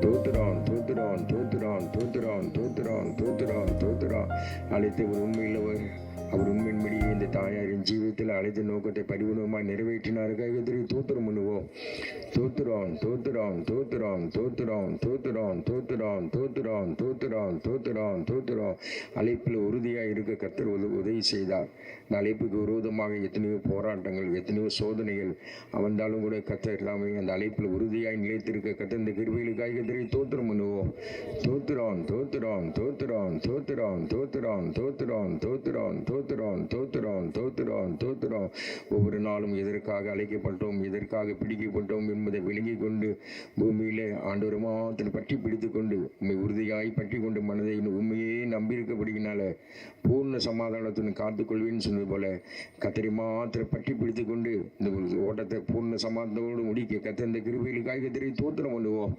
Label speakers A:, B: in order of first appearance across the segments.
A: தோத்துறான் தோத்துறான் தோத்துறான் தோத்துறான் தோத்துறான் தோத்துறான் தோத்துறான். அழைத்தவர் உண்மையுள்ளவர். அவர் உண்மையின்படியே இந்த தாயாரின் ஜீவியத்தில் அழைத்த நோக்கத்தை பரிபூர்ணமாய் நிறைவேற்றினார். கைகத்திரி தோத்திரம் பண்ணுவோம். தோத்துறான் தோத்துறான் தோத்துறான் தோத்துறான் தோத்துறான் தோத்துறான் தோத்துறான் தோத்துறான் தோத்துறான் தோத்துறான். அழைப்பில் உறுதியாக இருக்க கர்த்தர் உதவி செய்தார். இந்த அழைப்புக்கு விரோதமாக எத்தனையோ போராட்டங்கள், எத்தனையோ சோதனைகள் அவந்தாலும் கூட கர்த்தர் எல்லாமே அந்த அழைப்பில் உறுதியாய் நிலைத்திருக்க கர்த்தர் இந்த கிருபைகளுக்காக கர்த்தரை தோத்திரம் பண்ணுவோம். தோத்துறான் தோத்துறான் தோத்துறான் தோத்துறான் தோத்துறான் தோத்துறான் தோத்துறான் தோத்துறான் தோத்துறான் தோத்துறான் தோத்துறான். ஒவ்வொரு நாளும் எதற்காக அழைக்கப்பட்டோம், எதற்காக பிடிக்கப்பட்டோம் என்பதை விளங்கி கொண்டு பூமியிலே ஆண்டவர் மாத்திரம் பற்றி பிடித்து கொண்டு உண்மை உறுதியாய் பற்றி கொண்டு மனதை உண்மையே நம்பியிருக்கப்படுகினால பூர்ண சமாதானத்துடன் காத்துக்கொள்வேன்னு சொன்னது போல கத்தரை மாத்திரம் பற்றி பிடித்து கொண்டு இந்த ஓட்டத்தை பூர்ண சமாதானத்தோடு முடிக்க கத்த இந்த கிருபைகளுக்காக கத்தரை தோத்திரம் பண்ணுவோம்.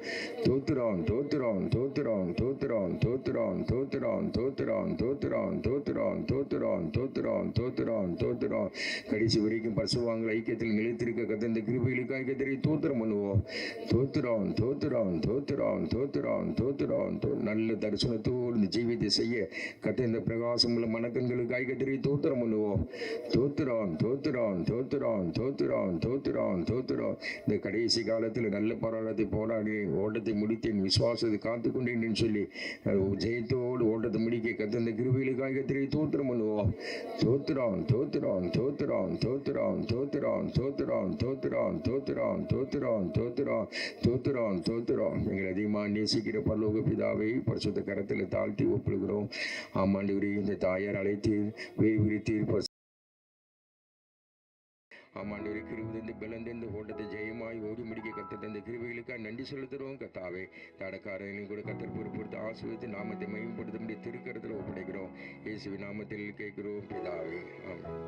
A: தோத்துறான் தோத்துறான் தோத்துறான் தோத்துறான் தோத்துறான் தோத்துறான் தோத்துறான் தோத்துறான் தோத்துறான் தோத்துறான் தோத்துறான் தோத்துறான் தோத்துறான். கடைசி வரைக்கும் பசுவாங்கள் ஐக்கியத்தில் நிலைத்திருக்க கத்த இந்த கிருபைகளுக்காக கத்தரை தோத்திரம் பண்ணுவோம். தோத்துறான் தோத்துறான் தோத்துறான் தோத்துறான் தோத்துறான். நல்ல தரிசனத்தோடு இந்த ஜீவியத்தை செய்ய கத்த இந்த பிரகாசம் உள்ள மனக்கண்களுக்காக கத்தரை தோத்திரம் பண்ணுவோம். தோத்துறான் தோத்துறான் தோத்துறான் தோத்துறான் தோத்துறான் தோத்துறான். இந்த கடைசி காலத்தில் நல்ல போராட்டத்தை போராடி ஓட்டத்தை முடித்தேன், விசுவாசத்தை காத்துக்கொண்டேன் சொல்லி ஜெயத்தோடு ஓட்டத்தை முடிக்க கத்த இந்த கிருபைகளுக்காக கத்தரை தோத்திரம் பண்ணுவோம். தோத்துறான் தோத்துறான் தோத்துறான் தோத்துறான் தோத்துறான் தோத்துறான் தோத்துறான் தோத்துறான் தோத்துறான் தோத்துறான் தோத்துறான் தோத்துறான். எங்களை அதிகமாக நேசிக்கிற பரலோக பிதாவை பரிசுத்த கரத்தில் தாழ்த்தி ஒப்புகிறோம். ஆமாண்டவரே, இந்த தாயார் அழைத்தீர், விரித்தீர். ஆமாண்டவரே, கிருபைந்து பலந்தெந்த ஓட்டத்தை ஜெயமாய் ஓடி முடிக்க கத்தர் இந்த கிருபைகளுக்காக நன்றி செலுத்துகிறோம். கத்தாவே, தடக்காரனையும் கூட கத்தர் பொறுப்படுத்த ஆசீர்வதித்து நாமத்தை மேம்படுத்த முடிய திருக்கரத்தில் ஒப்படைக்கிறோம். இயேசுவின் நாமத்தில் கேட்கிறோம் பிதாவே, ஆமென்.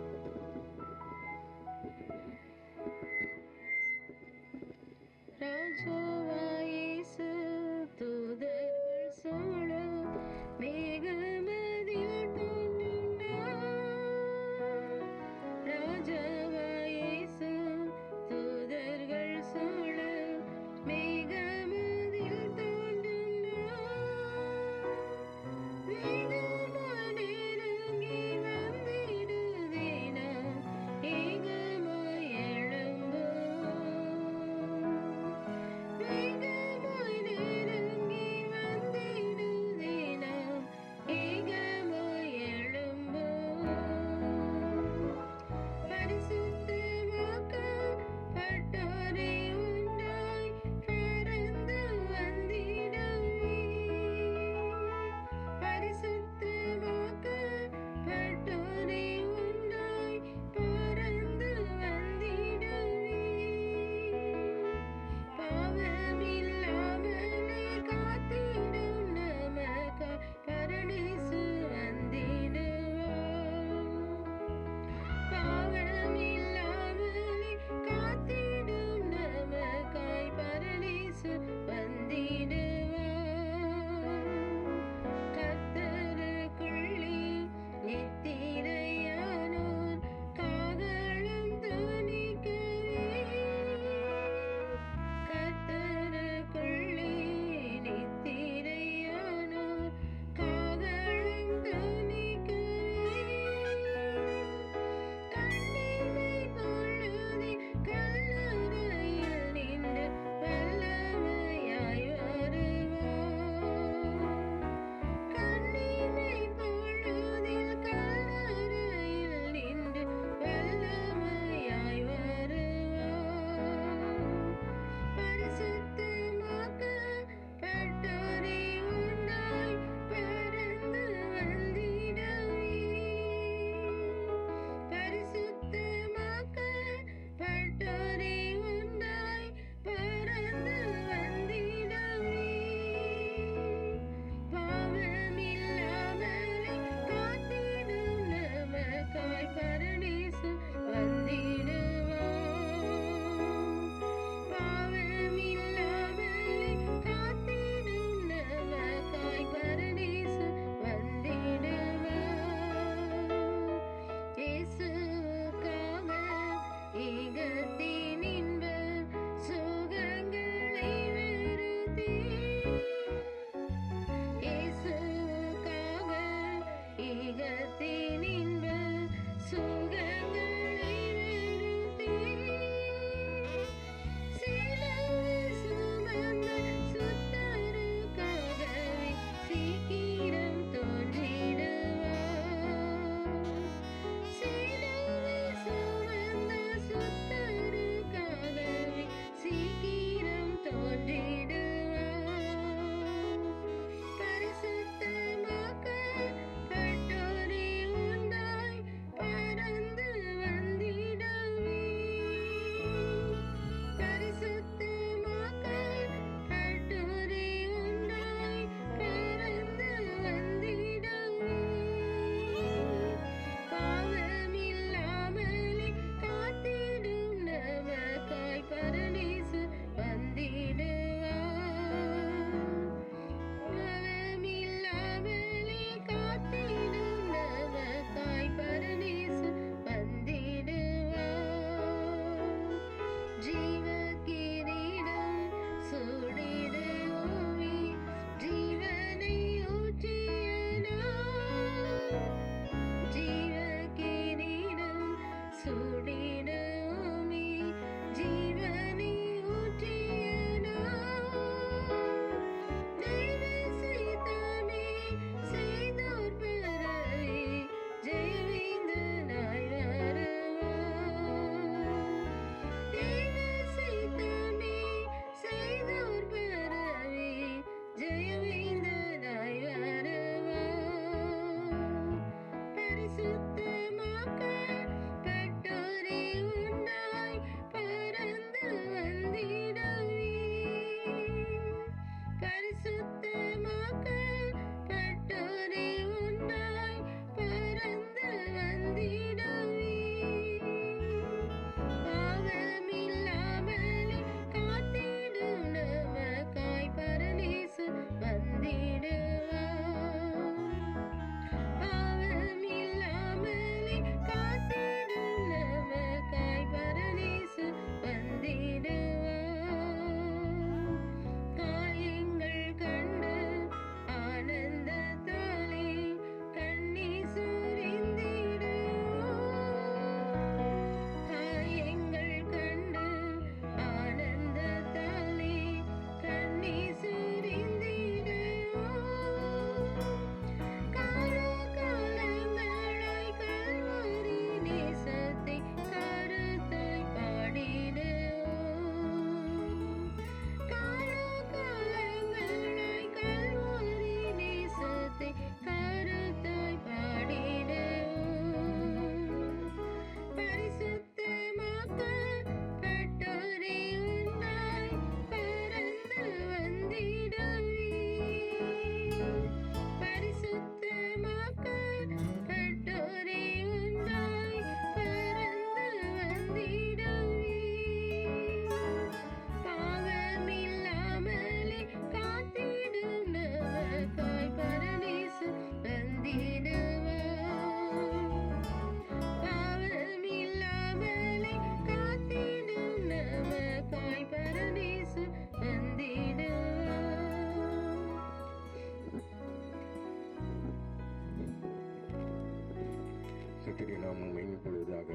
A: கர்த்தருடைய நாமம் மகிமைப்படுவதாக.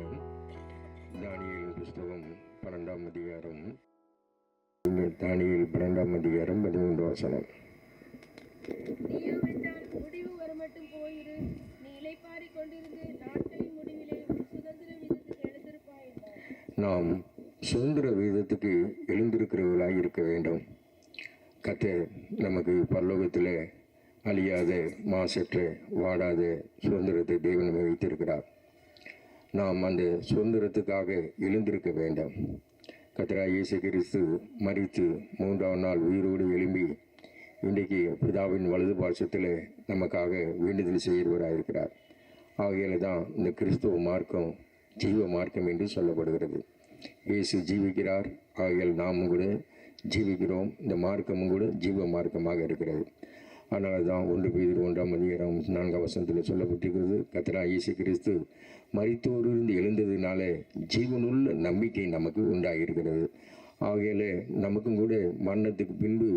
A: தானியேலின் புஸ்தகம் 12ஆம் அதிகாரம், தானியேல் 12ஆம் அதிகாரம் 13 வசனம்.
B: முடிவு வரமட்டும் போயிரு, நீ இளைப்பாறிக் கொண்டிருந்து நாட்களின் முடிவிலே சுதந்திர வீதத்துக்கு எழுந்திருப்பாய் என்றார்.
A: நாம் சுதந்திர வீதத்துக்கு எழுந்திருக்கிறவர்களாய் இருக்க வேண்டும். கர்த்தர் நமக்கு பரலோகத்தில் அழியாத, மாசற்ற, வாடாத சுதந்திரத்தை தேவன் வைத்திருக்கிறார். நாம் அந்த சுதந்திரத்துக்காக எழுந்திருக்க வேண்டும். கர்த்தராகிய இயேசு கிறிஸ்து மரித்து 3ஆம் நாள் உயிரோடு எழும்பி இன்றைக்கு பிதாவின் வலது பாசத்தில் நமக்காக வேண்டுதல் செய்கிறவராயிருக்கிறார். ஆகையால் தான் இந்த கிறிஸ்துவ மார்க்கம் ஜீவ மார்க்கம் என்று சொல்லப்படுகிறது. இயேசு ஜீவிக்கிறார், ஆகையால் நாமும் கூட ஜீவிக்கிறோம். இந்த மார்க்கமும் கூட ஜீவ மார்க்கமாக இருக்கிறது. அதனால தான் 1 பேதுரு 1ஆம் அதிகாரம் 4ஆம் வசனத்தில் சொல்லப்பட்டிருக்கிறது, கர்த்தராகிய இயேசு கிறிஸ்து மரித்தோரிலிருந்து எழுந்ததினால ஜீவனுள்ள நம்பிக்கை நமக்கு உண்டாகியிருக்கிறது. ஆகையால் நமக்கும் கூட மரணத்துக்கு பின்பு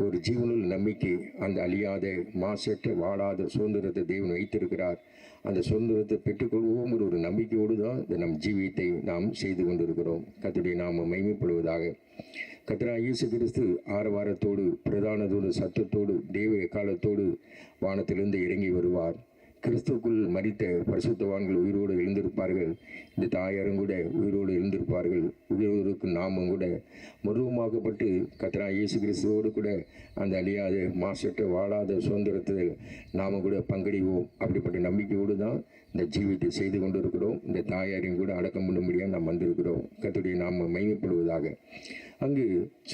A: ஒரு ஜீவனுள்ள நம்பிக்கை, அந்த அழியாத, மாசற்ற, வாடாத சுதந்திரத்தை தேவன் வைத்திருக்கிறார். அந்த சுதந்திரத்தை பெற்றுக்கொள்வோம் ஒரு நம்பிக்கையோடு தான் இந்த நம் ஜீவியத்தை நாம் செய்து கொண்டிருக்கிறோம். கர்த்தருடைய நாமம் மகிமைப்படுவதாக. கர்த்தராகிய இயேசு கிறிஸ்து ஆரவாரத்தோடு, பிரதானத்தோடு, சத்தத்தோடு, தேவ எக்காலத்தோடு வானத்திலிருந்து இறங்கி வருவார். கிறிஸ்துக்குள் மரித்த பரிசுத்தவான்கள் உயிரோடு எழுந்திருப்பார்கள். இந்த தாயாரும் கூட உயிரோடு எழுந்திருப்பார்கள். உயிரோருக்கு நாமும் கூட மருவமாக்கப்பட்டு கர்த்தராகிய இயேசு கிறிஸ்துவோடு கூட அந்த அழியாத, மாசற்ற, வாழாத சுதந்திரத்தில் நாமும் கூட பங்கடைவோம். அப்படிப்பட்ட நம்பிக்கையோடு தான் இந்த ஜீவித்தை செய்து கொண்டு இருக்கிறோம். இந்த தாயாரையும் கூட அடக்கம் பண்ணும்படியாக நாம் வந்திருக்கிறோம். கர்த்தருடைய நாம மகிமைப்படுவதாக. அங்கு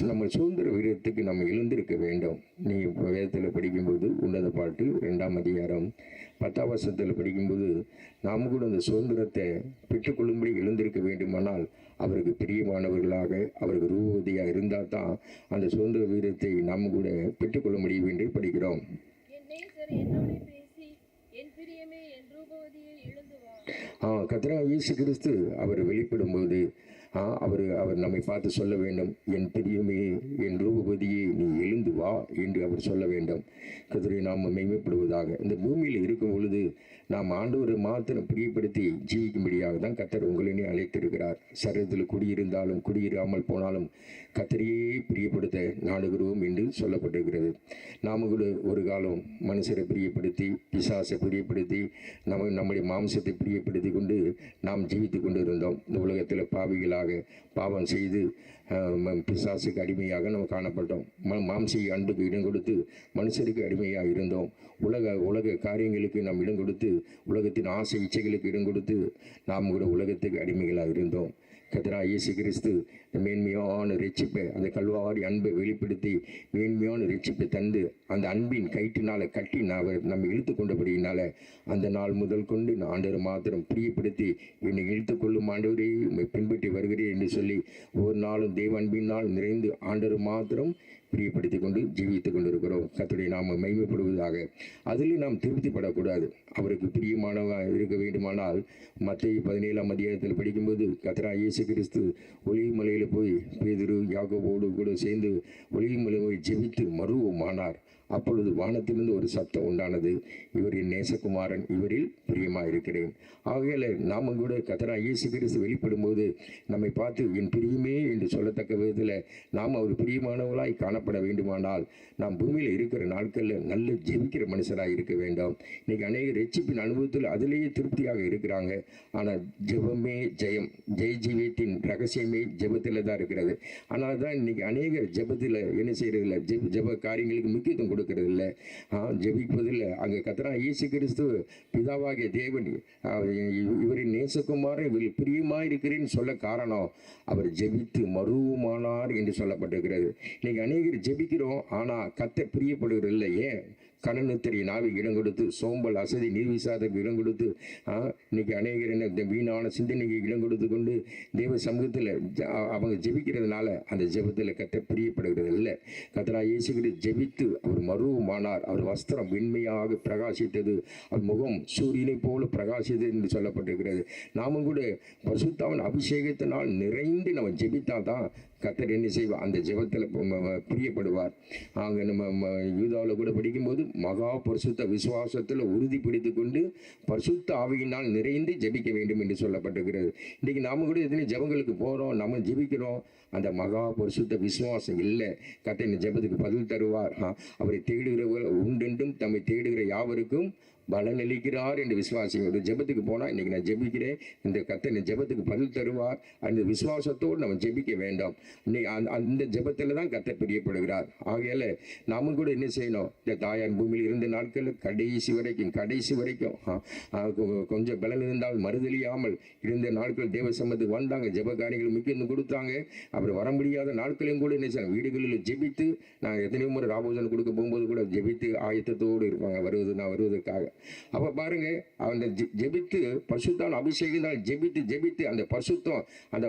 A: நம்ம சுதந்திர வீரத்துக்கு நம்ம எழுந்திருக்க வேண்டும். நீ வேதத்தில் படிக்கும்போது உன்னத பாட்டு 2ஆம் அதிகாரம் 10ஆம் வசனத்தில் படிக்கும்போது நாம் கூட அந்த சுதந்திரத்தை பெற்றுக்கொள்ளும்படி எழுந்திருக்க வேண்டுமானால் அவருக்கு பிரியமானவர்களாக, அவருக்கு ரூபவதியாக இருந்தால் தான் அந்த சுதந்திர வீரத்தை நாம் கூட பெற்றுக்கொள்ள முடியும் என்று படிக்கிறோம். கர்த்தராகிய இயேசு கிறிஸ்து அவர் வெளிப்படும்போது அவர் நம்மை பார்த்து சொல்ல வேண்டும், என் பிரியமே, என் ரூபவதியே, நீ எழுந்து வா என்று அவர் சொல்ல வேண்டும். கர்த்தருடைய நாமம் மகிமைப்படுவதாக. இந்த பூமியில் இருக்கும் பொழுது நாம் ஆண்டவரை மாத்திரம் பிரியப்படுத்தி ஜீவிக்கும்படியாக தான் கர்த்தர் உங்களினே அழைத்திருக்கிறார். சரீரத்தில் குடியிருந்தாலும் குடியிராமல் போனாலும் கர்த்தரையே பிரியப்படுத்த நாடுகிறோம் என்று சொல்லப்பட்டிருக்கிறது. நாம் கூட ஒரு காலம் மனுஷரை பிரியப்படுத்தி, பிசாசை பிரியப்படுத்தி, நம்முடைய மாம்சத்தை பிரியப்படுத்தி கொண்டு நாம் ஜீவித்து கொண்டு இருந்தோம். இந்த உலகத்தில் பாவிகளாக பாவம் செய்து பிசாசுக்கு அடிமையாக நம்ம காணப்பட்டோம். மாம்சிக அன்புக்கு இடம் கொடுத்து மனுஷருக்கு அடிமையாக இருந்தோம். உலக காரியங்களுக்கு நாம் இடம் கொடுத்து, உலகத்தின் ஆசை இச்சைகளுக்கு இடம் கொடுத்து நாம் கூட உலகத்துக்கு அடிமைகளாக இருந்தோம். கர்த்தராகிய இயேசு கிறிஸ்து மேன்மையான ரட்சிப்பை, அந்த கல்வாரி அன்பை வெளிப்படுத்தி மேன்மையான ரட்சிப்பை தந்து அந்த அன்பின் கயிற்றினால கட்டி நம்ம இழுத்து கொண்டபடியினால அந்த நாள் முதல் கொண்டு நான் ஆண்டவரை மாத்திரம் பிரியப்படுத்தி என்னை இழுத்து கொள்ளும் ஆண்டவரே உண்மை பின்பற்றி வருகிறேன் என்று சொல்லி ஒவ்வொரு நாளும் தேவ அன்பினால் நிறைந்து ஆண்டவரை மாத்திரம் பிரியப்படுத்தி கொண்டு ஜீவித்துக் கொண்டிருக்கிறோம். கர்த்தருடைய நாம மகிமைப்படுவதாக. அதிலே நாம் திருப்திப்படக்கூடாது. அவருக்கு பிரியமானவராக இருக்க வேண்டுமானால் மத்தேயு 17ஆம் அதிகாரத்தில் படிக்கும்போது கர்த்தராகிய இயேசு கிறிஸ்து ஒலிவ மலையில் போய் பேதுரு யாக்கோபோடு கூட சேர்ந்து ஒலிவ மலையை ஜெபித்து மருவமானார். அப்பொழுது வானத்திலிருந்து ஒரு சத்தம் உண்டானது, இவர் என் நேசகுமாரன், இவரில் பிரியமாக இருக்கிறேன். ஆகையால் நாம கூட கர்த்தராகிய இயேசு கிறிஸ்து வெளிப்படும் போது நம்மை பார்த்து என் பிரியமே என்று சொல்லத்தக்க விதத்தில் நாம் அவர் பிரியமானவர்களாய் காணப்பட வேண்டுமானால் நாம் பூமியில் இருக்கிற நாட்களில் நல்ல ஜெபிக்கிற மனுஷராக இருக்க வேண்டும். இன்னைக்கு அநேக ரட்சிப்பின் அனுபவத்தில் அதிலேயே திருப்தியாக இருக்கிறாங்க. ஆனால் ஜெபமே ஜெயம், ஜெய ஜீவியத்தின் ரகசியமே ஜெபத்தில் தான் இருக்கிறது. ஆனால் தான் இன்னைக்கு அநேகர் ஜெபத்தில் என்ன செய்யறதில்லை, ஜெப காரியங்களுக்கு முக்கியத்துவம் கொடுக்கறதில்லை, ஜெபிப்பதில்லை. அங்கே கர்த்தராகிய இயேசு கிறிஸ்து பிதாவாகிய தேவன் இவரின் நேசகுமாரன், இவரில் பிரியமாக இருக்கிறேன்னு சொல்ல காரணம் அவர் ஜெபித்து மருவமானார் என்று சொல்லப்பட்டிருக்கிறது. இன்னைக்கு அநேகர் ஜெபிக்கிறோம், ஆனால் கர்த்தர் பிரியப்படுகிறதில்லை. ஏன்? கனநித்திரை நாவிக்கு இடம் கொடுத்து, சோம்பல் அசதி நீர்விசாதத்துக்கு இடம் கொடுத்து, இன்னைக்கு அநேகர் என்ன வீணான சிந்தனைக்கு இடம் கொடுத்து கொண்டு தேவ சமூகத்தில் அவங்க ஜெபிக்கிறதுனால அந்த ஜெபத்தில் கர்த்தர் பிரியப்படுகிறது இல்லை. கர்த்தராகிய இயேசு கிறிஸ்து ஜெபித்து அவர் மருவமானார். அவர் வஸ்திரம் வெண்மையாக பிரகாசித்தது, அவர் முகம் சூரியனை போல பிரகாசித்தது என்று சொல்லப்பட்டிருக்கிறது. நாமும் கூட பரிசுத்தாவின் அபிஷேகத்தினால் நிறைந்து நம்ம ஜெபித்தா தான் கர்த்தர் என்ன செய்வார், அந்த ஜெபத்தில் பிரியப்படுவார். அங்கே நம்ம யூதாவில் கூட படிக்கும்போது மகா பரிசுத்த விசுவாசத்தில் உறுதி பிடித்து கொண்டு பரிசுத்த ஆவியினால் நிறைந்து ஜெபிக்க வேண்டும் என்று சொல்லப்பட்டிருக்கிறது. இன்றைக்கி நாம் கூட எத்தனை ஜெபங்களுக்கு போகிறோம், நம்ம ஜெபிக்கிறோம், அந்த மகா பரிசுத்த விசுவாசம் இல்லை. கர்த்தர் இந்த ஜெபத்துக்கு பதில் தருவார். அவரை தேடுகிறவர் உண்டென்றும் தம்மை தேடுகிற யாவருக்கும் பலனளிக்கிறார் என்று விசுவாசிங்க. ஒரு ஜெபத்துக்கு போனால் இன்றைக்கி நான் ஜெபிக்கிறேன், இந்த கர்த்தர் இந்த ஜெபத்துக்கு பதில் தருவார், அந்த விசுவாசத்தோடு நம்ம ஜெபிக்க வேண்டாம். இன்னைக்கு அந்த ஜெபத்தில் தான் கர்த்தர் பிரியப்படுகிறார். ஆகையால் நாமும் கூட என்ன செய்யணும், இந்த தாயார் பூமியில் இருந்த நாட்களில் கடைசி வரைக்கும் கொஞ்சம் பலன் இருந்தால் மறுதலியாமல் இருந்த நாட்கள் தேவ சம்மத்துக்கு வந்தாங்க, ஜெப காரியங்கள் முக்கியம் கொடுத்தாங்க. அப்புறம் வர முடியாத நாட்களையும் கூட என்ன செய்யணும், வீடுகளில் ஜெபித்து, நான் எத்தனையோ முறை ராபோஜனம் கொடுக்க போகும்போது கூட ஜெபித்து ஆயத்தத்தோடு இருப்பாங்க, வருவதற்காக. அப்போ பாருங்க, அந்த ஜெபித்து பரிசுத்தால் அபிஷேகத்தால் ஜெபித்து அந்த பரிசுத்தம் அந்த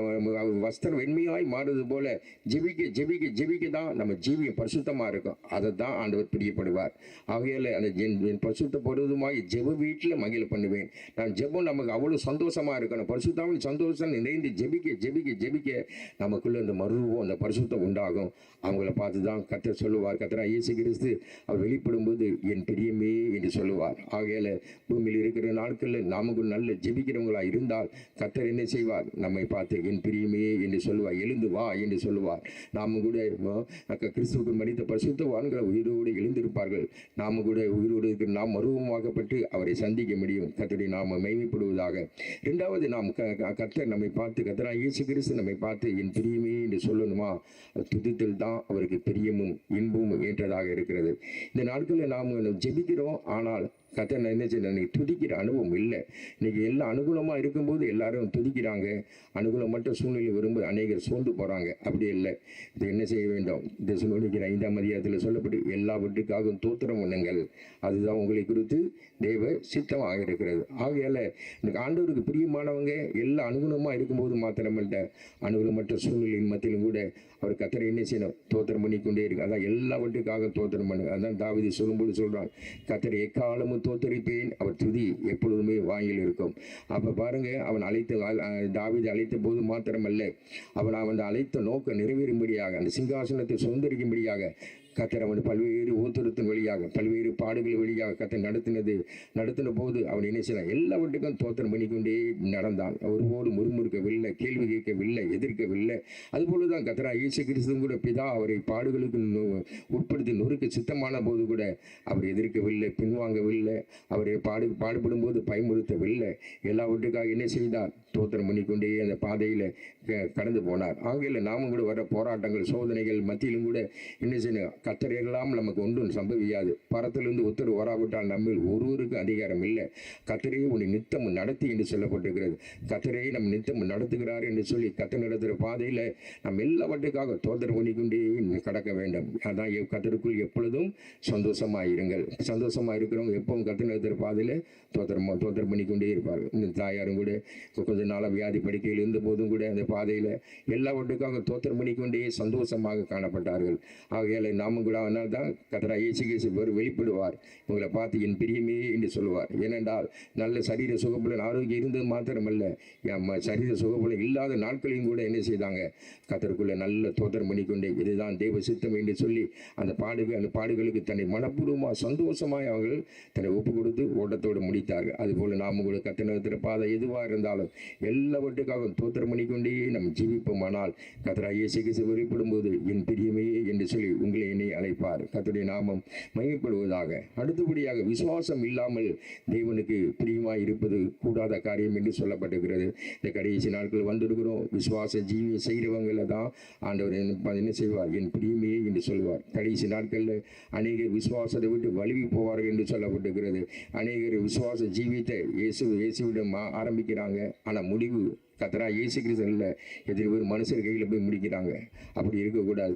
A: வஸ்திரம் வெண்மையாய் மாறுவது போல ஜெபிக்க தான் நம்ம ஜீவியம் பரிசுத்தமாக இருக்கும். அதை தான் ஆண்டவர் பிரியப்படுவார். ஆகையால் அந்த என் பரிசுத்த பொருதுமாய் ஜெப வீட்டில் மகிழ பண்ணுவேன். நான் ஜெபம் நமக்கு அவ்வளோ சந்தோஷமாக இருக்கணும். பரிசுத்தாவின் சந்தோஷம் நிறைந்து ஜெபிக்க நமக்குள்ள அந்த மறுரூபம், அந்த பரிசுத்தம் உண்டாகும். அவங்கள பார்த்து தான் கர்த்தர் சொல்லுவார், கர்த்தராகிய இயேசு கிறிஸ்து அவர் வெளிப்படும்போது என் பிரியமே என்று சொல்லுவார். ஆகையால் பூமியில் இருக்கிற நாட்களில் நமக்கு நல்ல ஜெபிக்கிறவங்களாக இருந்தால் கர்த்தர் என்ன செய்வார், நம்மை பார்த்து என் பிரியமே என்று சொல்லுவார், எழுந்து வா என்று சொல்லுவார். நாம கூட கிறிஸ்துவுக்கு மரித்த பரிசுத்தவான்கள் உயிரோடு எழுந்திருப்பார்கள். நாம கூட உயிரோடு இருக்கிற நாம் மறுரூபமாக்கப்பட்டு அவரை சந்திக்க முடியும். கர்த்தரை நாம் மகிமைப்படுவதாக. இரண்டாவது, நாம் கர்த்தர் நம்மை பார்த்து, கர்த்தராகிய இயேசு கிறிஸ்து நம்மை பார்த்து என் பிரியமே என்று சொல்லணுமா, துதித்தல் தான் அவருக்கு பிரியமும் இன்பமும் ஏற்றதாக இருக்கிறது. இந்த நாட்களில் நாம் ஜெபிக்கிறோம், ஆனால் கர்த்தர் என்ன செய்ய துதிக்கிற அனுபவம் இல்லை. இன்னைக்கு எல்லாம் அனுகூலமாக இருக்கும்போது எல்லாரும் துதிக்கிறாங்க, அனுகூலமற்ற சூழ்நிலை வரும்போது அநேகர் சோர்ந்து போகிறாங்க. அப்படி இல்லை. இது என்ன செய்ய வேண்டும், தெசலோனிக்கர் 5ஆம் அதிகாரத்தில் சொல்லப்பட்டு எல்லாவற்றுக்காகவும் தோத்திரம் பண்ணுங்கள், அதுதான் உங்களை குறித்து தேவ சித்தமாக இருக்கிறது. ஆகையால் இந்த ஆண்டவருக்கு பிரியமானவங்க எல்லாம் அனுகூலமாக இருக்கும்போது மாத்திரமல்ல, அனுகூலமற்ற சூழ்நிலையின் மத்தியிலும் கூட அவர் கர்த்தரை என்ன செய்யணும், தோத்திரம் பண்ணிக்கொண்டே இருக்கு. அதான் எல்லாவற்றுக்காக தோத்திரம் பண்ணுங்க. அதான் தாவீது சொல்லும்போது சொல்கிறான், கர்த்தரை எக்காலமும் தோத்தரிப்பேன், அவர் துதி எப்பொழுதுமே வாயில் இருக்கும். அப்போ பாருங்க, அவன் தாவீது அழைத்த போது மாத்திரமல்ல, அவன் அழைத்த நோக்கம் நிறைவேறும்படியாக, அந்த சிங்காசனத்தை சுதந்திரிக்கும்படியாக கர்த்தர் அவன் பல்வேறு ஊத்துறத்தின் வழியாக, பல்வேறு பாடுகள் வழியாக கர்த்தர் நடத்தின போது அவன் என்ன செய்யலாம், எல்லாவற்றுக்கும் தோத்திரம் பண்ணிக்கொண்டே நடந்தான். ஒருபோது முறுமுறுக்கவில்லை, கேள்வி கேட்கவில்லை, எதிர்க்கவில்லை. அதுபோல தான் கர்த்தராகிய இயேசு கிறிஸ்து கூட பிதா அவரை பாடுகளுக்கு உட்படுத்தி நொறுக்க சித்தமான போது கூட அவர் எதிர்க்கவில்லை, பின்வாங்கவில்லை. அவரை பாடுபடும் போது பயமுறுத்தவில்லை. எல்லாவற்றுக்காக என்ன செய்தார், தோத்திரம் பண்ணிக்கொண்டே அந்த பாதையில் கடந்து போனார். ஆகையில் நாமும் கூட வர போராட்டங்கள் சோதனைகள் மத்தியிலும் கூட என்ன செய்யணும், கர்த்தர் எல்லாம் நமக்கு ஒன்றும் சம்பவியாது. பரத்திலிருந்து உத்தரவு வராவிட்டால் நம்மில் ஒருவருக்கு அதிகாரம் இல்லை. கர்த்தரே உன்னை நித்தம் நடத்தி என்று சொல்லப்பட்டிருக்கிறது. கர்த்தரே நம் நித்தம் நடத்துகிறார் என்று சொல்லி கர்த்தர் நடத்துகிற பாதையில் நம்ம எல்லாவற்றுக்காக தோத்திரம் பண்ணிக்கொண்டே கடக்க வேண்டும். அதான் கர்த்தருக்குள் எப்பொழுதும் சந்தோஷமாக இருங்கள். சந்தோஷமாக இருக்கிறவங்க எப்பவும் கர்த்தர் நடத்துகிற பாதையில் தோத்திரம் பண்ணிக்கொண்டே இருப்பார்கள். இந்த தாயாரும் கூட கொஞ்ச நாளாக வியாதி படுக்கையில் இருந்த போதும் கூட அந்த பாதையில் எல்லாவற்றுக்காக தோத்திரம் பண்ணிக்கொண்டே சந்தோஷமாக காணப்பட்டார்கள். ஆகையால் நாமும் கூட அதனால் தான் கர்த்தராகிய இயேசு கிறிஸ்து வெளிப்படுவார், உங்களை பார்த்து என் பிரியமே என்று சொல்லுவார். ஏனென்றால் நல்ல சரீர சுகபலன் ஆரோக்கியம் இருந்தது மாத்திரமல்ல, சரீர சுகபலன் இல்லாத நாட்களையும் கூட என்ன செய்தாங்க, கர்த்தருக்குள்ள நல்ல தோத்திரம் பண்ணிக்கொண்டே இதுதான் தேவ சித்தம் என்று சொல்லி அந்த பாடுகளுக்கு தன்னை மனப்பூர்வமாக சந்தோஷமாக அவர்கள் தன்னை ஒப்பு கொடுத்து ஓட்டத்தோடு முடித்தார்கள். அதுபோல் நாமும் கூட கர்த்தர் நடத்துகிற பாதை எதுவாக இருந்தாலும் எல்லாவற்றுக்காக தோத்திரம் பண்ணிக்கொண்டே நம்ம ஜீவிப்போமானால் கர்த்தராகிய இயேசு கிறிஸ்து வெளிப்படும் போது என் பிரியமே என்று சொல்லி உங்களை என்னை அழைப்பார். கர்த்தருடைய நாமம் மகிமைப்படுவதாக. அடுத்தபடியாக, விசுவாசம் இல்லாமல் தேவனுக்கு பிரியமாய் இருப்பது கூடாத காரியம் என்று சொல்லப்பட்டிருக்கிறது. இந்த கடைசி நாட்கள் வந்திருக்கிறோம். விசுவாச ஜீவியை செய்கிறவங்களை தான் ஆண்டவர் என்ன செய்வார், என் பிரியமே என்று சொல்வார். கடைசி நாட்களில் அநேகர் விசுவாசத்தை விட்டு வழுவி போவார்கள் என்று சொல்லப்பட்டிருக்கிறது. அநேகர் விசுவாச ஜீவியத்தை இயேசுவிடம் ஆரம்பிக்கிறாங்க. ஆனால் முடிவு கர்த்தராகிய இயேசு கிறிஸ்து இல்லை, எதிர்வரும் மனுஷர் கையில் போய் முடிக்கிறாங்க. அப்படி இருக்கக்கூடாது.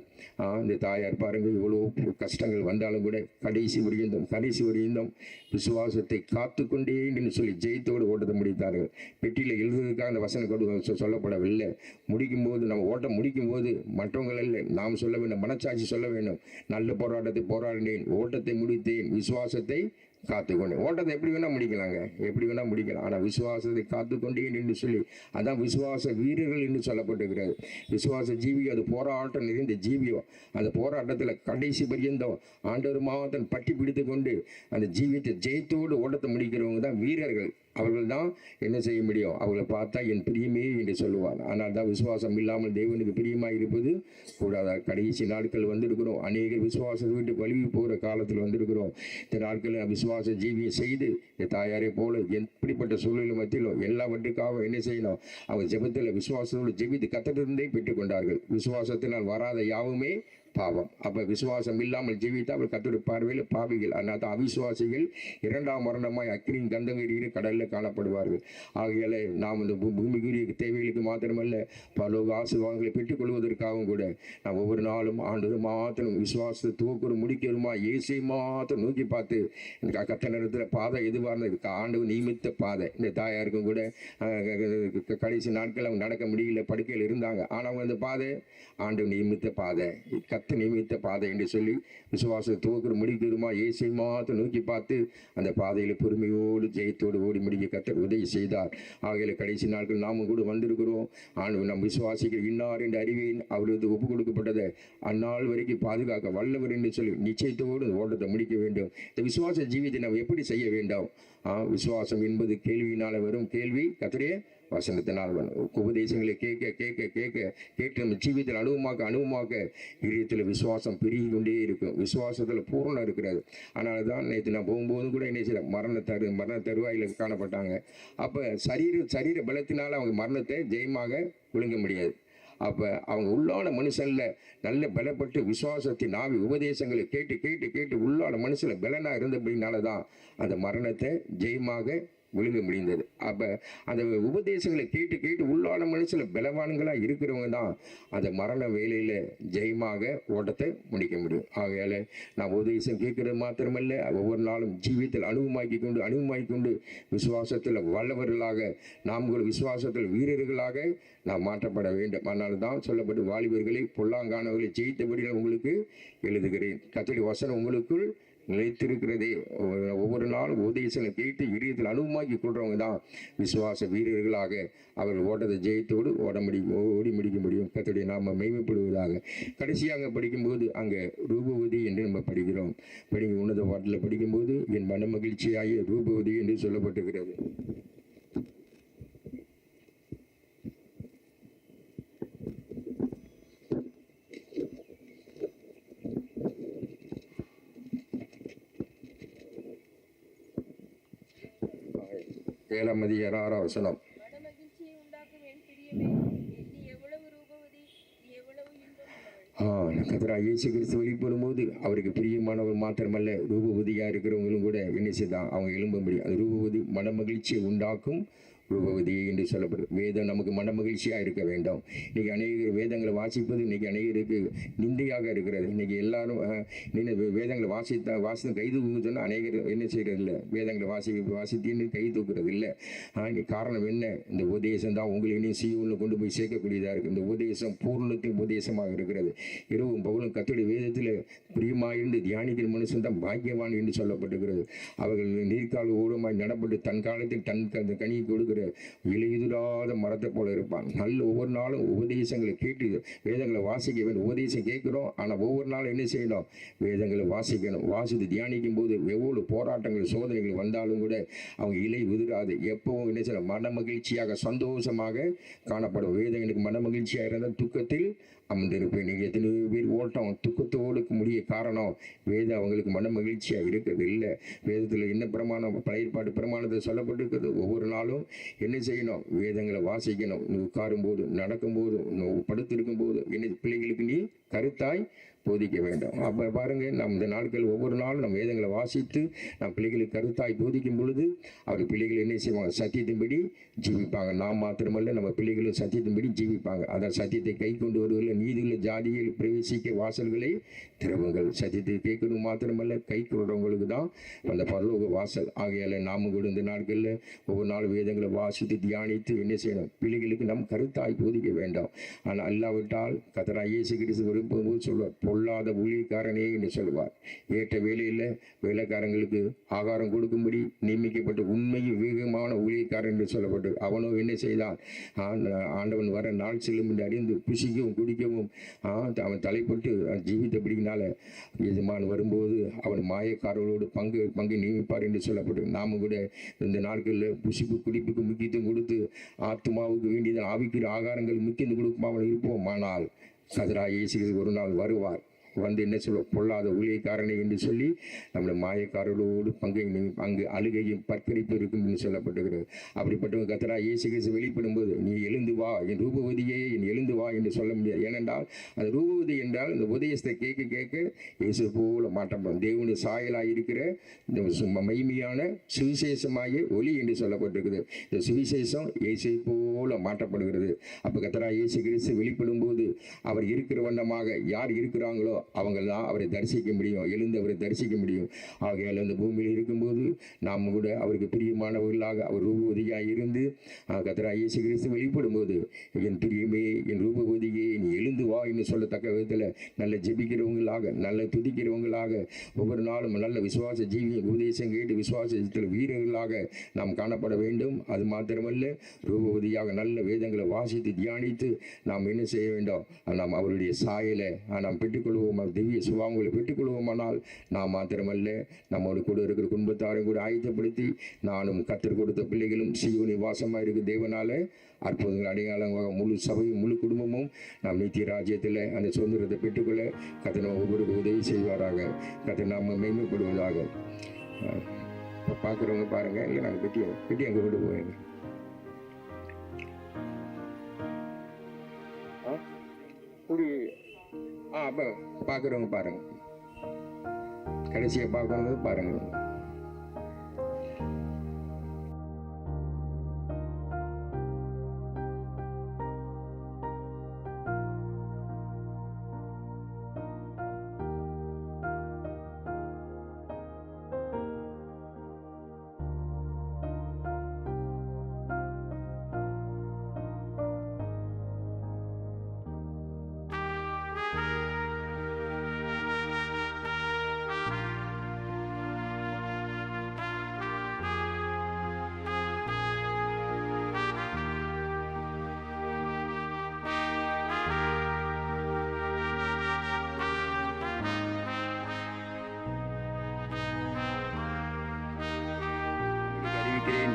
A: இந்த தாயார் பாருங்கள், இவ்வளோ கஷ்டங்கள் வந்தாலும் கூட கடைசி வரையும் விசுவாசத்தை காத்துக்கொண்டே என்று சொல்லி ஜெயத்தோடு ஓட்டத்தை முடித்தார்கள். பெட்டியில் எழுதுவதற்காக அந்த வசனம் சொல்லப்படவில்லை. நம்ம ஓட்டம் முடிக்கும் போது மற்றவங்கள் இல்லை, நாம் சொல்ல வேண்டும், மனச்சாட்சி சொல்ல வேண்டும், நல்ல போராட்டத்தை போராடினேன், ஓட்டத்தை முடித்தேன், விசுவாசத்தை காத்துக்கொண்டு. ஓட்டத்தை எப்படி வேணால் முடிக்கலாங்க, எப்படி வேணால் முடிக்கலாம். ஆனால் விசுவாசத்தை காத்துக்கொண்டேன் என்று சொல்லி, அதான் விசுவாச வீரர்கள் என்று சொல்லப்பட்டிருக்கிறது. விசுவாச ஜீவி, அது போராட்டம் நிறைந்த ஜீவியோ. அந்த போராட்டத்தில் கடைசி பரியந்தம் ஆண்டவர் மாதம் பட்டி பிடித்து கொண்டு அந்த ஜீவியத்தை ஜெயத்தோடு ஓட்டத்தை முடிக்கிறவங்க தான் வீரர்கள். அவர்கள் தான் என்ன செய்ய முடியும்? அவர்களை பார்த்தா என் பிரியமே என்று சொல்லுவார். ஆனால் தான் விசுவாசம் இல்லாமல் தேவனுக்கு பிரியமாக இருப்பது கூடாது. கடைசி நாட்கள் வந்திருக்கிறோம். அநேகர் விசுவாசத்தை விட்டு வலிவு போகிற காலத்தில் வந்திருக்கிறோம். இந்த நாட்களில் விசுவாச ஜீவியை செய்து தாயாரை போல எப்படிப்பட்ட சூழ்நிலை மத்தியிலும் எல்லாவற்றுக்காக என்ன செய்யணும்? அவங்க ஜெபத்தில் விசுவாசத்தோடு ஜெபித்து கத்தத்திலிருந்தே பெற்றுக்கொண்டார்கள். விசுவாசத்தினால் வராத யாவுமே பாவம். அப்போ விசுவாசம் இல்லாமல் ஜீவித்து அவர் கர்த்தருடைய பார்வையில் பாவிகள். அதனால் தான் அவிசுவாசிகள் இரண்டாம் மரணமாய் அக்கினியின் கந்தங்கரியில் கடலில் காணப்படுவார்கள். ஆகையால் நாம் இந்த பூமிக்குரிய தேவைகளுக்கு மாத்திரமல்ல, பரலோக ஆசீர்வாதங்களை பெற்றுக்கொள்வதற்காகவும் கூட நாம் ஒவ்வொரு நாளும் ஆண்டவர் மாத்திரம் விசுவாசத்தை துவக்குற முடிக்கிறோமா இயேசை மாத்திரம் நோக்கி பார்த்து கத்த நேரத்தில் பாதை எதுவாக இருந்தது ஆண்டவர் நியமித்த பாதை. இந்த தாயாருக்கும் கூட கடைசி நாட்கள் அவங்க நடக்க முடியல, படுக்கையில் இருந்தாங்க. ஆனால் அவங்க அந்த பாதை ஆண்டவர் நியமித்த பாதை, கத்த நியமித்த பாதை என்று சொல்லி விசுவாசத்தை துவக்கிற முடிக்கிறோமா இயேசை மாத்திரம் நோக்கி பார்த்து அந்த பாதையில் பொறுமையோடு ஜெயத்தோடு ஓடி முடிக்க கத்தர் உதவி செய்தார். ஆகையில் கடைசி நாட்கள் நாமும் கூட வந்திருக்கிறோம். ஆண்டவர் நம் விசுவாசிகள் இன்னார் என்று அறிவேன், அவருக்கு ஒப்பு கொடுக்கப்பட்டதை அந்நாள் வரைக்கும் பாதுகாக்க வல்லவர் என்று சொல்லி நிச்சயத்தோடு ஓட்டத்தை முடிக்க வேண்டும். இந்த விசுவாச ஜீவித்தை நாம் எப்படி செய்ய வேண்டும்? விசுவாசம் என்பது கேள்வியினால் வரும், கேள்வி கர்த்தருடைய வசனத்தினால் வரும். உபதேசங்களை கேட்க கேட்க கேட்க கேட்டு நம்ம ஜீவியத்தில் அனுபவமாக்க இதயத்தில் விசுவாசம் பெருகி கொண்டே இருக்கும். விசுவாசத்தில் பூரணம் இருக்கிறது. அதனால தான் நேற்று நான் போகும்போது கூட என்ன செய்யலாம், மரண தருவாயில் காணப்பட்டாங்க. அப்போ சரீர பலத்தினால் அவங்க மரணத்தை ஜெயமாக விழுங்க முடியாது. அப்போ அவங்க உள்ளான மனுஷனில் நல்ல பலப்பட்டு விசுவாசத்தின் ஆவி உபதேசங்களை கேட்டு கேட்டு கேட்டு உள்ளான மனுஷனில் பலனாக இருந்தபடினால தான் அந்த மரணத்தை ஜெயமாக விழுங்க முடிந்தது. அப்போ அந்த உபதேசங்களை கேட்டு கேட்டு உள்ளான மனுஷனில் பலவான்களாக இருக்கிறவங்க தான் அந்த மரண வேலையில் ஜெயமாக ஓட்டத்தை முடிக்க முடியும். ஆகையால் நான் உபதேசம் கேட்கறது மாத்திரமல்ல, ஒவ்வொரு நாளும் ஜீவியத்தில் அனுபவமாக்கி கொண்டு விசுவாசத்தில் வல்லவர்களாக நாம் கூட விசுவாசத்தில் வீரர்களாக நாம் மாற்றப்பட வேண்டும். அதனால தான் சொல்லப்பட்டு வாலிபர்களை பொல்லாங்கானவர்களை ஜெயித்தபடி உங்களுக்கு எழுதுகிறேன். கர்த்தருடைய வசனம் உங்களுக்குள் நிலைத்திருக்கிறதே. ஒவ்வொரு நாளும் உபதேசங்களை கேட்டு இதயத்தில் அனுபவமாக்கி கொள்றவங்க தான் விசுவாச வீரர்களாக அவர்கள் ஓட்டத்தை ஜெயத்தோடு ஓடி முடிக்க முடியும். கர்த்தருடைய நாம மேன்மைப்படுவதாக. கடைசியாக படிக்கும்போது அங்கே ரூபவதி என்று நம்ம படிக்கிறோம். உன்னத பாட்டில் படிக்கும்போது என் மன மகிழ்ச்சியாகிய ரூபவதி என்று சொல்லப்பட்டிருக்கிறது. ஏழாம் அதிகாரம் 6ஆம் வசனம்.
B: மனமகிழ்ச்சியை உண்டாக்கும் என் பிரியமே, நீ எவ்வளவு ரூபவதி, நீ எவ்வளவு இன்பம்.
A: கர்த்தராகிய இயேசு கிறிஸ்து வெளிப்படும்போது அவருக்கு பிரியமானவர் மாத்திரமல்ல, ரூபவதியாக இருக்கிறவங்களும் கூட என்ன செய்தான், அவங்க எழும்ப முடியும். அது ரூபவதி மன மகிழ்ச்சியை உண்டாக்கும் ரூபவதி என்று சொல்லப்படுது. வேதம் நமக்கு மன மகிழ்ச்சியாக இருக்க வேண்டும். இன்றைக்கி அநேகர் வேதங்களை வாசிப்பது இன்றைக்கி அநேகருக்கு நிந்தையாக இருக்கிறது. இன்றைக்கி எல்லாரும் வேதங்களை வாசித்து கை தூக்கு சொன்னால் அநேகர் என்ன செய்கிறது இல்லை, வேதங்களை வாசித்தின்னு கை தூக்குறது இல்லை. இன்னைக்கு காரணம் என்ன? இந்த உபதேசம் தான் உங்களை இனி சீயோனில் கொண்டு போய் சேர்க்கக்கூடியதாக இருக்குது. இந்த உபதேசம் பூர்ணத்தின் உபதேசமாக இருக்கிறது. இரவும் பகலும் கர்த்தருடைய வேதத்தில் பிரியமாக இருந்து தியானிக்கிற மனுஷன் தான் பாக்கியவான் என்று சொல்லப்பட்டிருக்கிறது. அவர்கள் நீர்க்கால் ஓரமாய் நடப்பட்டு தன் காலத்தில் தன் கனியை கொடுக்கிற இலையுதிராத மரத்தை போல இருப்பான். நல்ல ஒவ்வொரு நாளும் உபதேசங்களை கேட்டு வேதங்களை வாசிக்க வேண்டும். உபதேசம் கேட்கிறோம், ஆனால் ஒவ்வொரு நாளும் என்ன செய்யணும்? வேதங்களை வாசிக்கணும். வாசித்து தியானிக்கும் போது எவ்வளவு போராட்டங்கள் சோதனைகள் வந்தாலும் கூட அவங்க இலை உதிராது. எப்பவும் என்ன செய்யணும்? மன மகிழ்ச்சியாக சந்தோஷமாக காணப்படும். வேதம் எனக்கு மன மகிழ்ச்சியாக இருந்தால் துக்கத்தில் அமர்ந்திருப்பேன். நீங்கள் எத்தனையோ பேர் ஓட்டம் துக்கத்தோடு முடிய காரணம் வேதம் அவங்களுக்கு மன மகிழ்ச்சியாக இருக்கிறது இல்லை. வேதத்தில் என்ன பிரமாணம், பழைய ஏற்பாடு பிரமாணத்தை சொல்லப்பட்டிருக்கிறது. ஒவ்வொரு நாளும் என்ன செய்யணும்? வேதங்களை வாசிக்கணும். நீ உட்காரும்போது, நடக்கும்போது, படுத்திருக்கும் போது என்ன பிள்ளைகளுக்கு நீ கருத்தாய் போதிக்க வேண்டும். அப்போ பாருங்கள், நம் இந்த நாட்கள் ஒவ்வொரு நாளும் நம்ம வேதங்களை வாசித்து நம் பிள்ளைகளுக்கு கருத்தாய் போதிக்கும் பொழுது அவர் பிள்ளைகள் என்ன செய்வாங்க? சத்தியத்தின்படி ஜீவிப்பாங்க. நாம் மாத்திரமல்ல, நம்ம பிள்ளைகளும் சத்தியத்தின்படி ஜீவிப்பாங்க. அதான் சத்தியத்தை கை கொண்டு வருவதில் நீதியில் ஜாதியில் பிரவேசிக்க வாசல்களை திறவுங்கள். சத்தியத்தை கேட்கணும் மாத்திரமல்ல, கை கொள்றவங்களுக்கு தான் அந்த பரலோக வாசல். ஆகையால் நாமும் கூட இந்த நாட்களில் ஒவ்வொரு நாள் வேதங்களை வாசித்து தியானித்து என்ன செய்யணும்? பிள்ளைகளுக்கு நம் கருத்தாய் போதிக்க வேண்டாம். ஆனால் அல்லாவிட்டால் கர்த்தராகிய இயேசு கிறிஸ்து வரும்போது சொல்வார், பொல்லாத ஊழியக்காரனே என்று சொல்வார். ஏற்ற வேலையில் வேலைக்காரங்களுக்கு ஆகாரம் கொடுக்கும்படி நியமிக்கப்பட்ட உண்மையும் வேகமான ஊழியக்காரன் என்று சொல்லப்பட்டு, அவனோ என்ன செய்தான்? ஆண்டவன் வர நாள் செல்லும் என்று அறிந்து புசிக்கவும் குடிக்கவும் அவன் தலைப்பட்டு ஜீவித்தபடினால எஜமான் வரும்போது அவன் மாயக்காரர்களோடு பங்கு நியமிப்பார் என்று சொல்லப்பட்டு, நாம கூட இந்த நாட்களில் புசிப்பு குடிப்புக்கு முக்கியத்துவம் கொடுத்து ஆத்மாவுக்கு வேண்டியது ஆவிக்கிற ஆகாரங்கள் முக்கியம் கொடுக்காமல் இருப்போம். ஆனால் கர்த்தராகிய இயேசு கிறிஸ்து ஒரு நாள் வருவார், வந்து என்ன சொல்லுவோம்? பொல்லாத ஊழியக்காரனை என்று சொல்லி நம்மளை மாயக்காரர்களோடு அங்கு அழுகையும் பற்கரிப்பு இருக்கும் என்று சொல்லப்பட்டிருக்கிறது. அப்படிப்பட்டவங்க கர்த்தராகிய இயேசு கிறிஸ்து வெளிப்படும்போது, நீ எழுந்து வா என் ரூபவதியே, என் எழுந்து வா என்று சொல்ல முடியாது. ஏனென்றால் அந்த ரூபவதி என்றால் இந்த உதயத்தை கேட்க கேட்க இயேசு போல மாற்றப்படும் தேவனுடைய சாயலாக இருக்கிற இந்த மைமையான சுவிசேஷமாகிய ஒளி என்று சொல்லப்பட்டிருக்குது. இந்த சுவிசேஷம் இயேசு போல மாற்றப்படுகிறது. அப்போ கர்த்தராகிய இயேசு கிறிஸ்து வெளிப்படும் போது அவர் இருக்கிற வண்ணமாக யார் இருக்கிறாங்களோ அவங்க தான் அவரை தரிசிக்க முடியும், எழுந்து அவரை தரிசிக்க முடியும். ஆகையால் அந்த பூமியில் இருக்கும்போது நாம் கூட அவருக்கு பிரியமானவர்களாக அவர் ரூபவதியாக இருந்து கர்த்தராகிய இயேசு கிறிஸ்து வெளிப்படும் போது, என் பிரியமே, என் ரூபவதியே, நீ எழுந்து வா என்று சொல்லத்தக்க விதத்தில் நல்ல ஜெபிக்கிறவங்களாக, நல்ல துதிக்கிறவங்களாக, ஒவ்வொரு நாளும் நல்ல விசுவாச ஜீவிய உபதேசம் கேட்டு விசுவாசத்தில் வீரர்களாக நாம் காணப்பட வேண்டும். அது மாத்திரமல்ல, ரூபவதியாக நல்ல வேதங்களை வாசித்து தியானித்து நாம் என்ன செய்ய வேண்டும்? நாம் அவருடைய சாயலை நாம் பெற்றுக்கொள்வோம், திவ்ய சுபாவங்களை பெற்றுக்கொள்வோமானால் நாம் மாத்திரமல்ல, நம்மோடு கூட இருக்கிற குடும்பத்தாரையும் கூட ஆயத்தப்படுத்தி நானும் கர்த்தர் கொடுத்த பிள்ளைகளும் சீயோனில் வாசமாக இருக்கிற தேவனால அற்புதங்கள் அடையாளமாக முழு சபையும் முழு குடும்பமும் நாம் நித்திய ராஜ்யத்தில் அந்த சுதந்திரத்தை பெற்றுக்கொள்ள கர்த்தர் ஒவ்வொரு உதவி செய்வாராக. கர்த்தர் நாம் மேன்மைப்படுவதாக. இப்போ பார்க்குறவங்க பாருங்கள், இல்லை நாங்கள் பெட்டி அங்கே கொண்டு போவேங்க. அப்போ பார்க்குறவங்க பாருங்க, கடைசியாக பார்க்கறவங்க பாருங்க.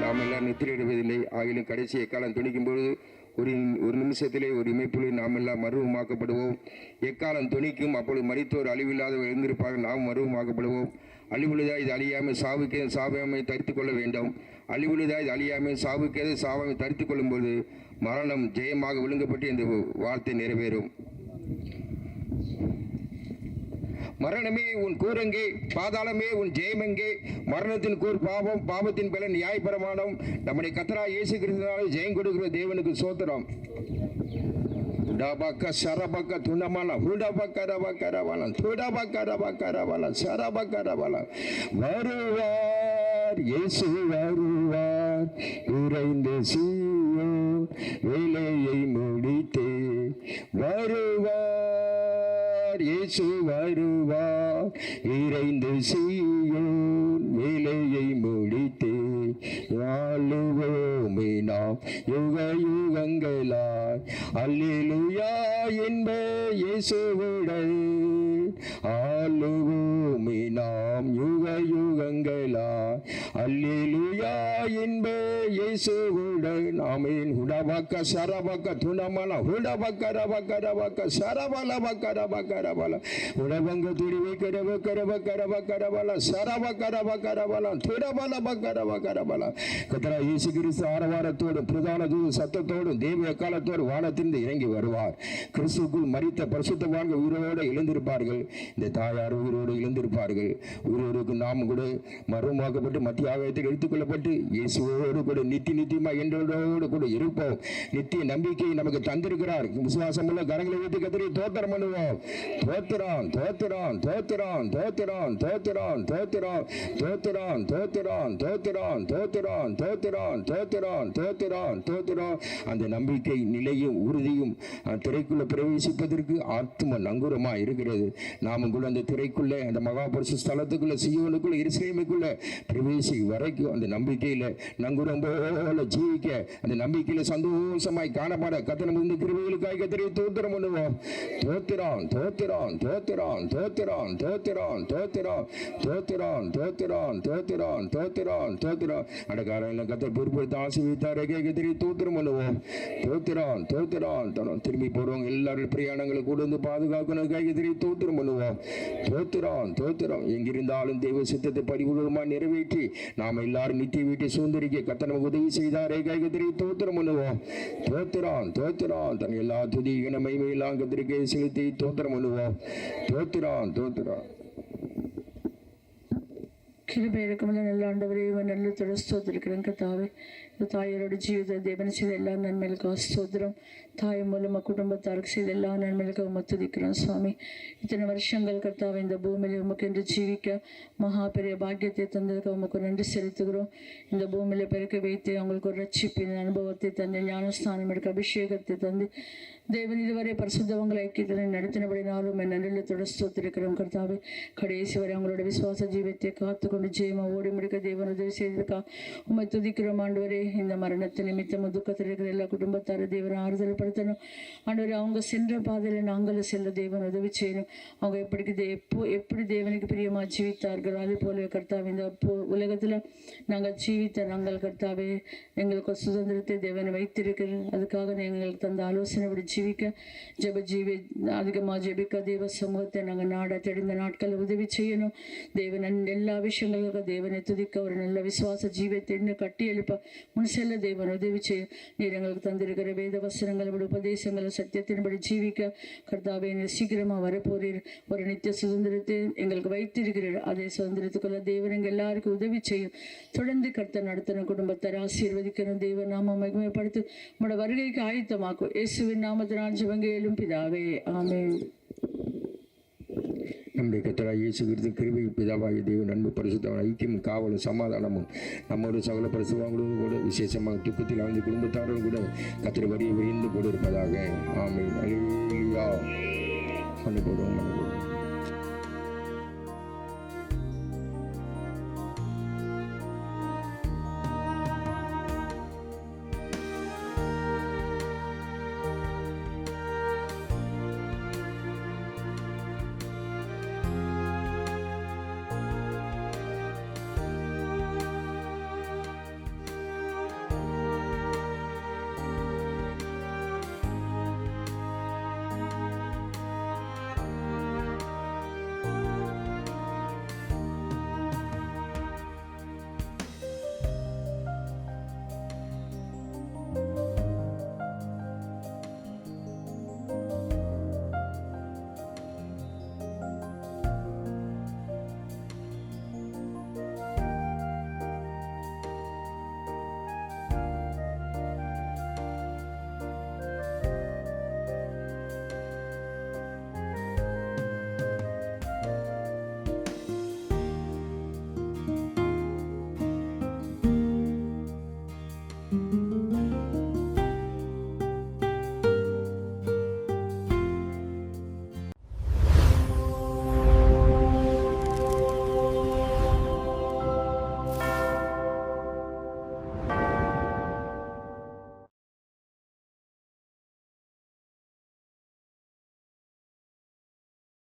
A: நாம் எல்லாம் நித்திரையிடுவதில்லை, ஆகிலும் கடைசி எக்காலம் துணிக்கும் பொழுது ஒரு நிமிஷத்திலே ஒரு இமைப்புகளில் நாம் எல்லாம் மருவமாக்கப்படுவோம். எக்காலம் துணிக்கும், அப்பொழுது மரித்தோர் அழிவில்லாதவர் எழுந்திருப்பார்கள், நாம் மருவமாக்கப்படுவோம். அழிவுள்ளதா இது அழியாமல் சாவுக்கே சாவாமை தரித்து கொள்ள வேண்டும். அழிவுள்ளதா இது அழியாமல் சாவுக்கே சாவாமை தரித்து கொள்ளும்போது மரணம் ஜெயமாக விழுங்கப்பட்டு இந்த வார்த்தை நிறைவேறும். மரணமே உன் கூரங்கே, பாதாளமே உன் ஜெயமெங்கே? மரணத்தின் கூர் பாவம், பாவத்தின் பலன் நியாயப்பிரமாணம். நம்முடைய கர்த்தராகிய இயேசு கிறிஸ்துவினாலே ஜெயம் கொடுக்கிற தேவனுக்கு ஸ்தோத்திரம். டபக்க சரபக்க துணமல ஹுடபக்க ரபக்கரவல துடபக்க ரபக்கரவல சரபக்கரவல. வருவார் இயேசு வருவார், உறைந்து சீயோன் வேலையை முடித்தே வருவார். இயேசு வருவார், இறைந்து சீயோன் வேலையை முடித்தே ஆளுவோமே நாம் யுக யுகங்களாய். அல்லேலூயா என்ப இயேசுவுடன் ஆளுவோமே நாம் யுக யுகங்களாய். அல்லேலூயா என்ப இயேசுவுடன். ஆமென். ஹுடபக்க சரபக்க துணமல ஹுடபக்க ரபக்க ரபக்க சரபல பக்க ரபக்க ரபல உடபங்க துடிவை கரப கரப கரப கரபல சரபக்க ரபக்க ரபல துடபல பக்க ரபக்க ரபல. கர்த்தராகிய இயேசு கிறிஸ்து ஆரவாரத்தோடும் பிரதான தூத சத்தத்தோடும் தேவ எக்காலத்தோடு வானத்திலிருந்து இறங்கி வருவார். கிறிஸ்துவுக்குள் மரித்த பரிசுத்தவான்கள் உயிரோடு எழுந்திருப்பார்கள். இந்த தாயார் உயிரோடு எழுந்திருப்பார்கள். உயிரோருக்கு நாம் கூட மறுமாக்கப்பட்ட மீட்கப்பட்டு மத்திய ஆகாயத்தில் எடுத்துக்கொள்ளப்பட்டு இயேசுவோடு கூட நித்தியமா என்றோடு கூட இருப்போம். நித்திய நம்பிக்கையை நமக்கு தந்திருக்கிறார். விசுவாசமுள்ள கரங்களை வைத்து கர்த்தரை தோத்திரம் பண்ணுவோம். தோத்திரம் தோத்திரம் தோத்திரம் தோத்திரம் தோத்திரம் தோத்திரம் தோத்திரம் தோத்திரம் தோத்திரம் தோத்திரம் தோத்திரம் தோத்திரம் தோத்திரம் தோத்திரம். அந்த நம்பிக்கை நிலையும் உறுதியும் திரைக்குள்ள பிரவேசிப்பதற்கு ஆத்ம நங்கூரமா இருக்கிறது. நாமும் கூட அந்த திரைக்குள்ள, அந்த மகாபரிசு ஸ்தலத்துக்குள்ள, சீயோனுக்குள்ள, எருசலேமுக்குள்ள பிரவேசி வரைக்கும் அந்த நம்பிக்கையில நங்கூரம் போல ஜீவிக்க, அந்த நம்பிக்கையில சந்தோஷமாய் காணப்பட கர்த்தர் இந்த கிருபைகளுக்காக கர்த்தரை தோத்திரம் பண்ணுவோம். தோத்திரம் தோத்திரம் தோத்திரம் தோத்திரம் தோத்திரம் தோத்திரம் தோத்திரம் தோத்திரம் தோத்திரம் தோத்திரம் தோத்திரம். அடக்காரன் கர்த்தர் பொறுப்படுத்த ஆசீர்வதித்தாரே, கர்த்தரை தோத்திரம் பண்ணுவோம். தோத்திரம் தோத்திரம். திரும்பி போறவங்க எல்லாரும் பிரயாணங்களை கூட வந்து பாதுகாக்கணுக்காக கர்த்தரை தோத்திரம் பண்ணுவோம். தோத்திரம் தோத்திரம். எங்கிருந்தாலும் தெய்வ சித்தத்தை பரிபூர்ணமா நிறைவேற்றி நாம் எல்லாரும் நித்திய வீட்டை சுதந்திரிக்க கர்த்தர் நமக்கு உதவி செய்தாரே, கர்த்தரை தோத்திரம் பண்ணுவோம். தோத்திரம் தோத்திரம். தன் எல்லா துதி மகிமையெல்லாம் கர்த்தருக்கு செலுத்தி தோத்திரம் பண்ணுவோம். தோத்திரம் தோத்திரம்.
C: கிருபை இருக்கும்போது நல்ல ஆண்டவரே, நல்ல தொடர்ஸ்தோத்திருக்கிறேன் கர்த்தாவே. இந்த தாயாரோட ஜீவித தேவன் செய்த எல்லா நன்மைகளுக்காக ஸ்தோத்திரம். தாய் மூலமாக குடும்பத்தாருக்கு செய்த எல்லா நன்மைகளுக்காக மத்துதிக்கிறோம் சுவாமி. இத்தனை வருஷங்கள் கர்த்தாவை இந்த பூமியில் உமக்கு என்று ஜீவிக்க மகா பெரிய பாக்கியத்தை தந்ததுக்கு உமக்கு நன்றி செலுத்துகிறோம். இந்த பூமியில் பிறக்க வைத்து அவங்களுக்கு ஒரு ரட்சிப்பின் அனுபவத்தை தந்து, ஞானஸ்தானம் எடுக்க அபிஷேகத்தை தந்து, தேவன் இதுவரை பரிசுத்தவங்களை ஐக்கியத்தினை நடத்தினபடினாலும் நன்றில் தொடர்ஸ்தோத்திருக்கிறோம் கர்த்தாவே. கடைசி வரை அவங்களோட விசுவாச ஜீவத்தை காத்துக்கொண்டு ஜெயமா ஓடி முடிக்க தேவன் உதவி செய்திருக்கா உண்மை துதிக்கிறோம் ஆண்டவரே. இந்த மரணத்தை நிமித்தமும் துக்கத்தில் இருக்கிற எல்லா குடும்பத்தார தேவன் ஆறுதல் படுத்தணும் ஆண்டவரே. அவங்க சென்ற பாதையில் நாங்களும் செல்ல தேவன் உதவி செய்யணும். அவங்க எப்படி தேவனுக்கு பிரியமா ஜீவித்தார்கள், அது போல கர்த்தாவே இந்த உலகத்தில் நாங்கள் ஜீவித்த நாங்கள் கர்த்தாவே எங்களுக்கு சுதந்திரத்தை தேவனை வைத்திருக்கிறது. அதுக்காக எங்களுக்கு தந்த ஆலோசனைப்படி ஜீவிக்க, அதிகமாக ஜெபிக்க, தேவ சமூகத்தை நாங்கள் நாட தெரிந்த நாட்களை உதவி செய்யணும். தேவன் எல்லா விஷயங்களுக்கும் தேவனை துதிக்க ஒரு நல்ல விசுவாச ஜீவத்தை இன்னும் கட்டி எழுப்ப முன் செல்ல தேவன் உதவி செய்யும். நீர் எங்களுக்கு தந்திருக்கிற வேத வசனங்களோட உபதேசங்களை சத்தியத்தின்படி ஜீவிக்க கர்த்தாவே சீக்கிரமாக வரப்போறீர். ஒரு நித்திய சுதந்திரத்தை எங்களுக்கு வைத்திருக்கிறீர். அதே சுதந்திரத்துக்குள்ள தேவன் எங்கள் எல்லாருக்கும் உதவி செய்யும். தொடர்ந்து கர்த்தர் நடத்தின குடும்பத்தை ஆசீர்வதிக்கணும். தேவன் நாம மகிமைப்படுத்தி உங்களோட வருகைக்கு ஆயத்தமாக்கும். இயேசுவின் நாமத்தினால் ஜெபம் கேளும் பிதாவே, ஆமென்.
A: நம்முடைய கர்த்தராகிய இயேசு கிறிஸ்து கிருபை, பிதாவாகிய தேவன் அன்பு, பரிசுத்தமான ஐக்கியமும் காவலும் சமாதானமும் நம்மோடு சகல பரிசுத்தவான்களோடு கூட விசேஷமாக துக்கத்தில் ஆழ்ந்த குடும்பத்தாரோடு கூட கர்த்தர் வரியை விரிந்து கூட இருப்பதாக. ஆமென். அல்லேலூயா. கொண்டு போடுவோம்.